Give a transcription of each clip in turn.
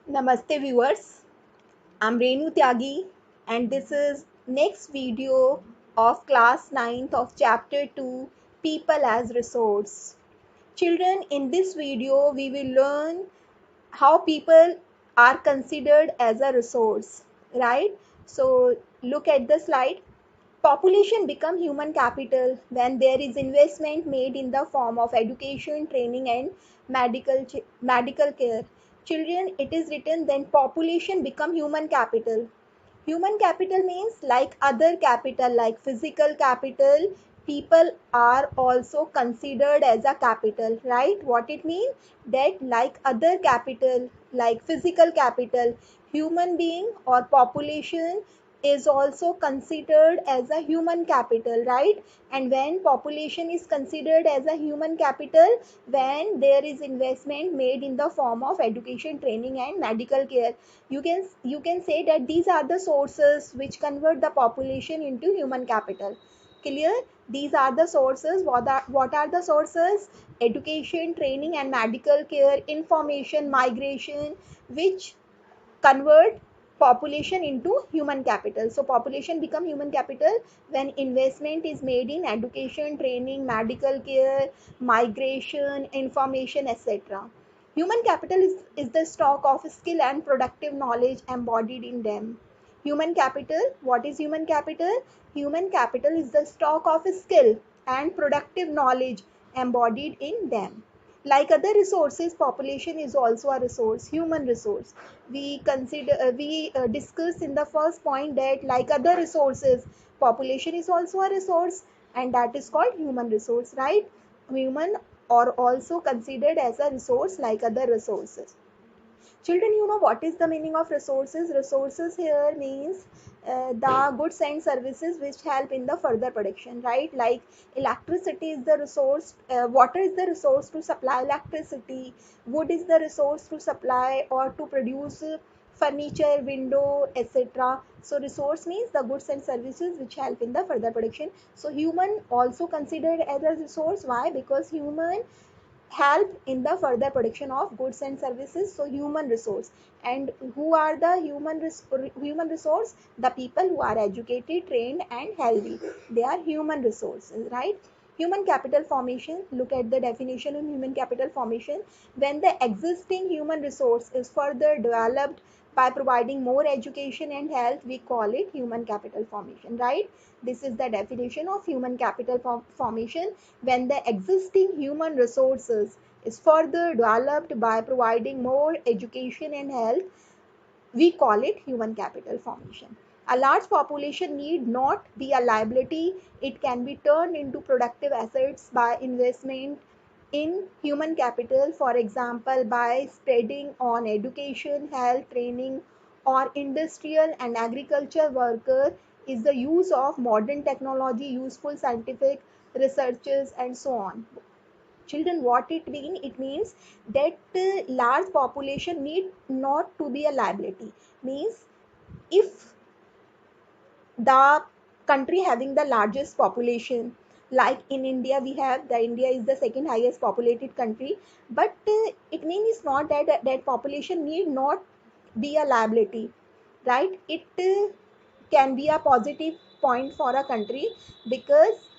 Namaste viewers, I'm Renu Tyagi and this is next video of class 9th of chapter 2 People as Resource. Children, in this video we will learn how people are considered as a resource, right? So look at the slide. Population become human capital when there is investment made in the form of education, training and medical care. Children, it is written then population become human capital. Human capital means like other capital like physical capital, people are also considered as a capital, right? What it means that like other capital like physical capital, human being or population is also considered as a human capital, right? And when population is considered as a human capital, when there is investment made in the form of education, training and medical care, you can say that these are the sources which convert the population into human capital. Clear? These are the sources. What are the sources? Education, training and medical care, information, migration, which convert population into human capital. So population become human capital when investment is made in education, training, medical care, migration, information, etc. Human capital is the stock of skill and productive knowledge embodied in them. Human capital, what is human capital? Human capital is the stock of skill and productive knowledge embodied in them. Like other resources, population is also a resource, human resource. We discussed in the first point that like other resources, population is also a resource, and that is called human resource, right? Human are also considered as a resource like other resources. Children, you know what is the meaning of resources? Resources here means the goods and services which help in the further production, right? Like electricity is the resource, water is the resource to supply electricity, wood is the resource to supply or to produce furniture, window, etc. So resource means the goods and services which help in the further production. So human also considered as a resource. Why? Because human help in the further production of goods and services. So human resource. And who are the human resource? The people who are educated, trained and healthy, they are human resources, right? Human capital formation, look at the definition of human capital formation. When the existing human resource is further developed by providing more education and health, we call it human capital formation, right? This is the definition of human capital formation. When the existing human resources is further developed by providing more education and health, we call it human capital formation. A large population need not be a liability. It can be turned into productive assets by investment in human capital, for example, by spreading on education, health, training, or industrial and agriculture worker is the use of modern technology, useful scientific researches, and so on. Children, what it means? It means that large population need not to be a liability. Means if the country having the largest population, like in India, we have the India is the second highest populated country, but it means it's not that population need not be a liability, right? It can be a positive point for a country, because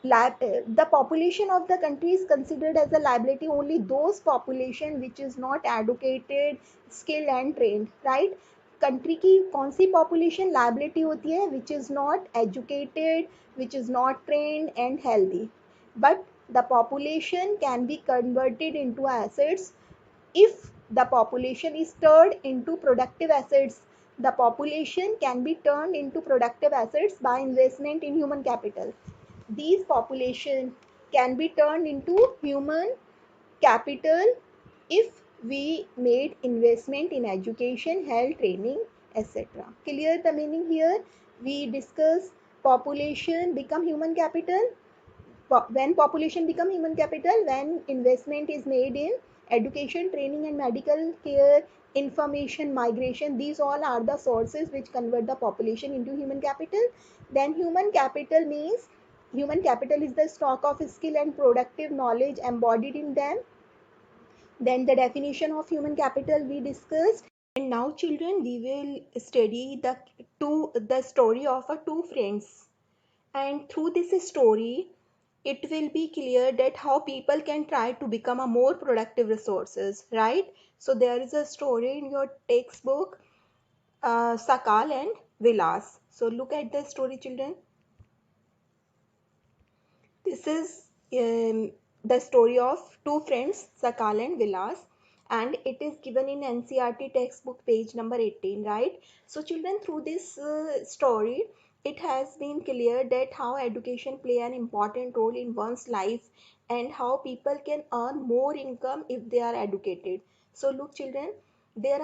the population of the country is considered as a liability only those population which is not educated, skilled and trained, right? Country की कौन सी population liability होती है? Which is not educated, which is not trained and healthy. But the population can be converted into assets if the population is turned into productive assets. The population can be turned into productive assets by investment in human capital. These population can be turned into human capital if we made investment in education, health, training, etc. Clear the meaning here? We discuss population become human capital. When population become human capital, when investment is made in education, training and medical care, information, migration, these all are the sources which convert the population into human capital. Then human capital means human capital is the stock of skill and productive knowledge embodied in them. Then the definition of human capital we discussed. And now children, we will study the story of two friends. And through this story, it will be clear that how people can try to become a more productive resources, right? So there is a story in your textbook, Sakal and Vilas. So look at the story, children. This is the story of two friends, Sakal and Vilas, and it is given in NCERT textbook page number 18, right? So, children, through this story, it has been clear that how education play an important role in one's life and how people can earn more income if they are educated. So, look, children, there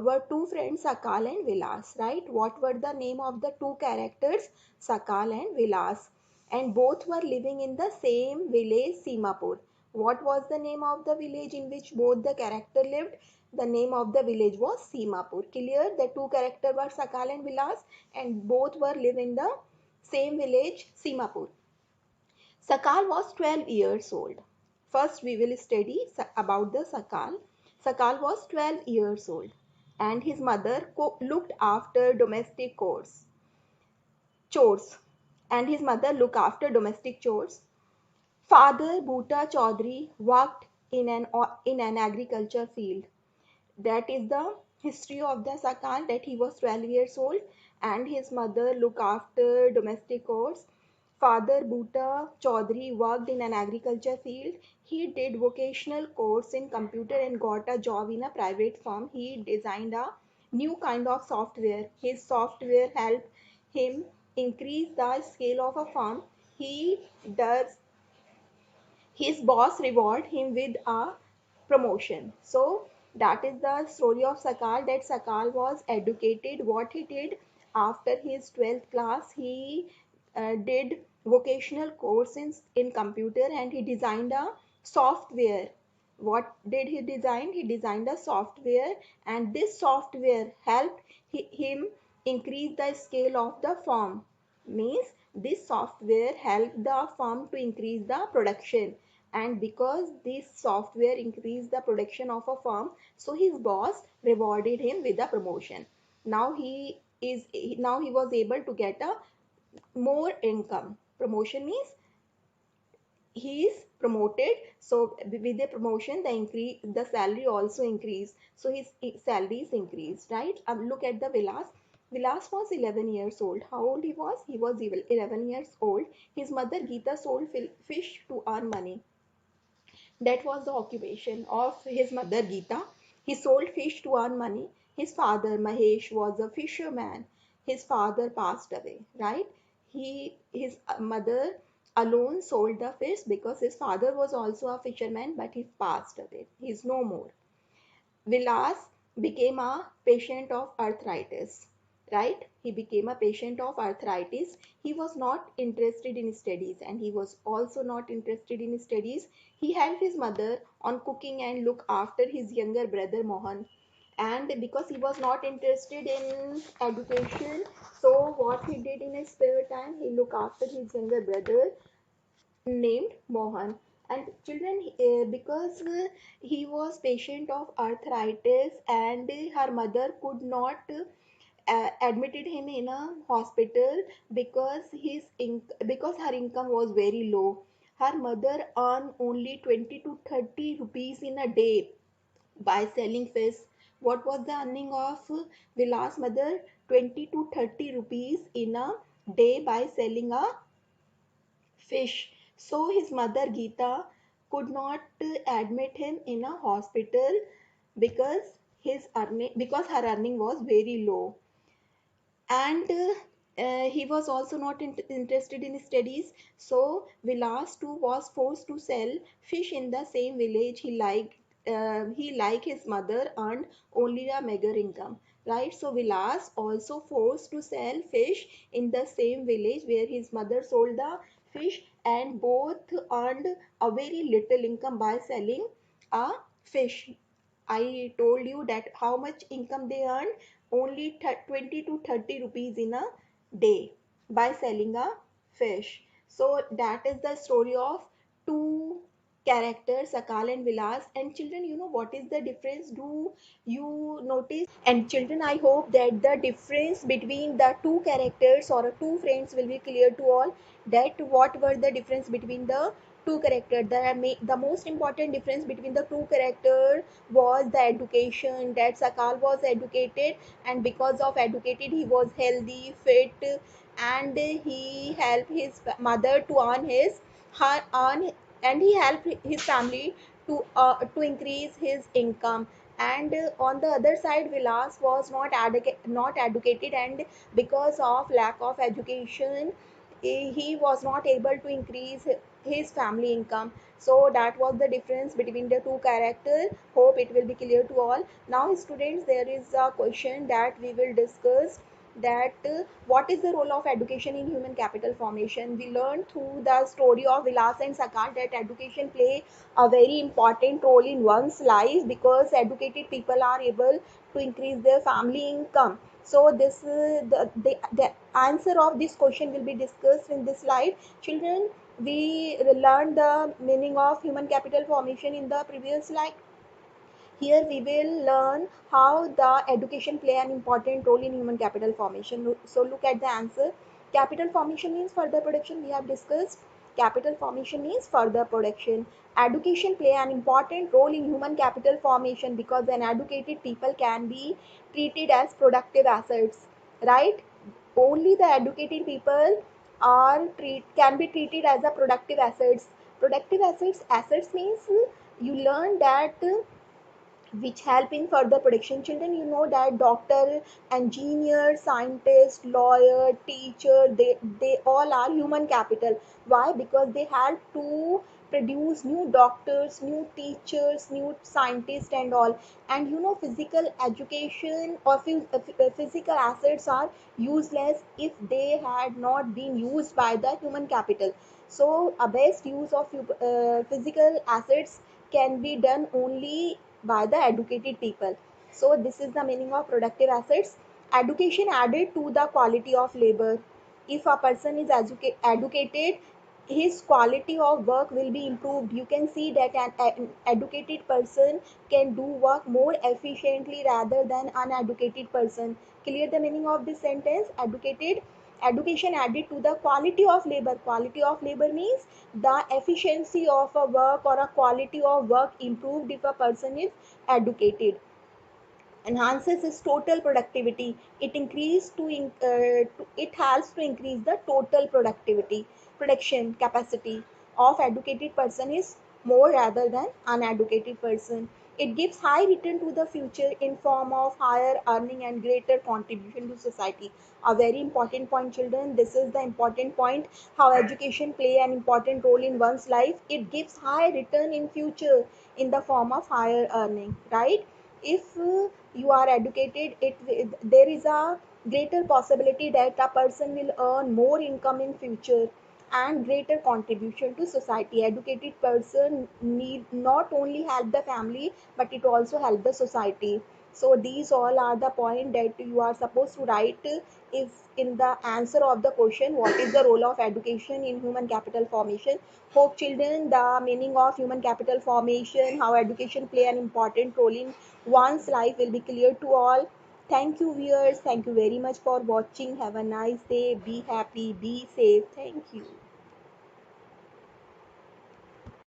were two friends, Sakal and Vilas, right? What were the name of the two characters, Sakal and Vilas? And both were living in the same village, Simapur. What was the name of the village in which both the character lived? The name of the village was Simapur. Clear? The two characters were Sakal and Vilas, and both were live in the same village, Simapur. Sakal was 12 years old. First, we will study about the Sakal. Sakal was 12 years old, and his mother looked after domestic chores, and his mother looked after domestic chores. Father Bhuta Chaudhary worked in an agriculture field. That is the history of the Sakal, that he was 12 years old and his mother looked after domestic chores. Father Bhuta Chaudhary worked in an agriculture field. He did vocational course in computer and got a job in a private firm. He designed a new kind of software. His software helped him increase the scale of a firm. He does His boss reward him with a promotion. So that is the story of Sakal, that Sakal was educated. What he did after his 12th class, he did vocational course in computer and he designed a software. What did he design? He designed a software, and this software helped him increase the scale of the firm. Means this software helped the firm to increase the production, and because this software increased the production of a firm, so his boss rewarded him with a promotion. Now he was able to get a more income. Promotion means he is promoted, so with the promotion the salary also increased, so his salary is increased, right? Look at the Vilas was 11 years old. How old he was 11 years old. His mother Geeta sold fish to earn money. That was the occupation of his mother Geeta. He sold fish to earn money. His father Mahesh was a fisherman. His father passed away, right? His mother alone sold the fish because his father was also a fisherman, but he passed away. He's no more. Vilas became a patient of arthritis, right? He became a patient of arthritis. He was not interested in studies, and he was also not interested in studies. He helped his mother on cooking and look after his younger brother Mohan. And because he was not interested in education, so what he did in his spare time, he looked after his younger brother named Mohan. And children, because he was patient of arthritis and her mother could not admitted him in a hospital because because her income was very low. Her mother earned only 20 to 30 rupees in a day by selling fish. What was the earning of Vilas' mother? 20 to 30 rupees in a day by selling a fish. So his mother Geeta could not admit him in a hospital because because her earning was very low, and he was also not interested in studies. So Vilas too was forced to sell fish in the same village. He like his mother earned only a meager income, right? So Vilas also forced to sell fish in the same village where his mother sold the fish, and both earned a very little income by selling a fish. I told you that how much income they earned, only 20 to 30 rupees in a day by selling a fish. So that is the story of two characters Sakal and Vilas. And children, you know what is the difference? Do you notice? And children, I hope that the difference between the two characters or two friends will be clear to all. That what were the difference between the two characters? The most important difference between the two characters was the education. That Sakal was educated, and because of educated he was healthy, fit, and he helped his mother to earn his her earn, and he helped his family to increase his income. And on the other side, Vilas was not educated, and because of lack of education he was not able to increase his family income. So that was the difference between the two characters. Hope it will be clear to all. Now students, there is a question that we will discuss, that what is the role of education in human capital formation. We learned through the story of Vilas and Sakal that education play a very important role in one's life, because educated people are able to increase their family income. So this the answer of this question will be discussed in this slide. Children, we learned the meaning of human capital formation in the previous slide. Here we will learn how the education play an important role in human capital formation. So look at the answer. Capital formation means further production. We have discussed. Capital formation means further production. Education play an important role in human capital formation because an educated people can be treated as productive assets, right? Only the educated people can be treated as a productive assets. Productive assets means you learn that which help in further production. Children, you know that doctor, engineer, scientist, lawyer, teacher, they all are human capital. Why? Because they help to produce new doctors, new teachers, new scientists and all. And you know, physical education or physical assets are useless if they had not been used by the human capital. So a best use of physical assets can be done only by the educated people. So this is the meaning of productive assets. Education added to the quality of labor. If a person is educated, his quality of work will be improved. You can see that an educated person can do work more efficiently rather than uneducated person. Clear the meaning of this sentence? Education added to the quality of labor. Quality of labor means the efficiency of a work or a quality of work improved if a person is educated. Enhances its total productivity. It helps to increase the total productivity. Production capacity of educated person is more rather than uneducated person. It gives high return to the future in form of higher earning and greater contribution to society. A very important point, children. This is the important point, how education play an important role in one's life. It gives high return in future in the form of higher earning, right? If you are educated, there is a greater possibility that a person will earn more income in future and greater contribution to society. Educated person need not only help the family, but it also help the society. So these all are the point that you are supposed to write if in the answer of the question, what is the role of education in human capital formation. Hope children, the meaning of human capital formation, how education play an important role in one's life will be clear to all. Thank you viewers, thank you very much for watching. Have a nice day, be happy, be safe. Thank you.